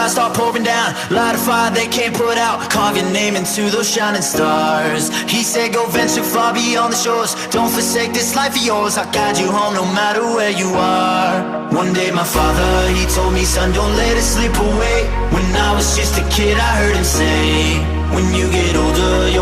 clouds start pouring down. Light a fire they can't put out. Carve your name into those shining stars. He said go venture far beyond the shores. Don't forsake this life of yours. I'll guide you home no matter where you are. One day my father, he told me, son, don't let it slip away. When I was just a kid I heard him say, when you get older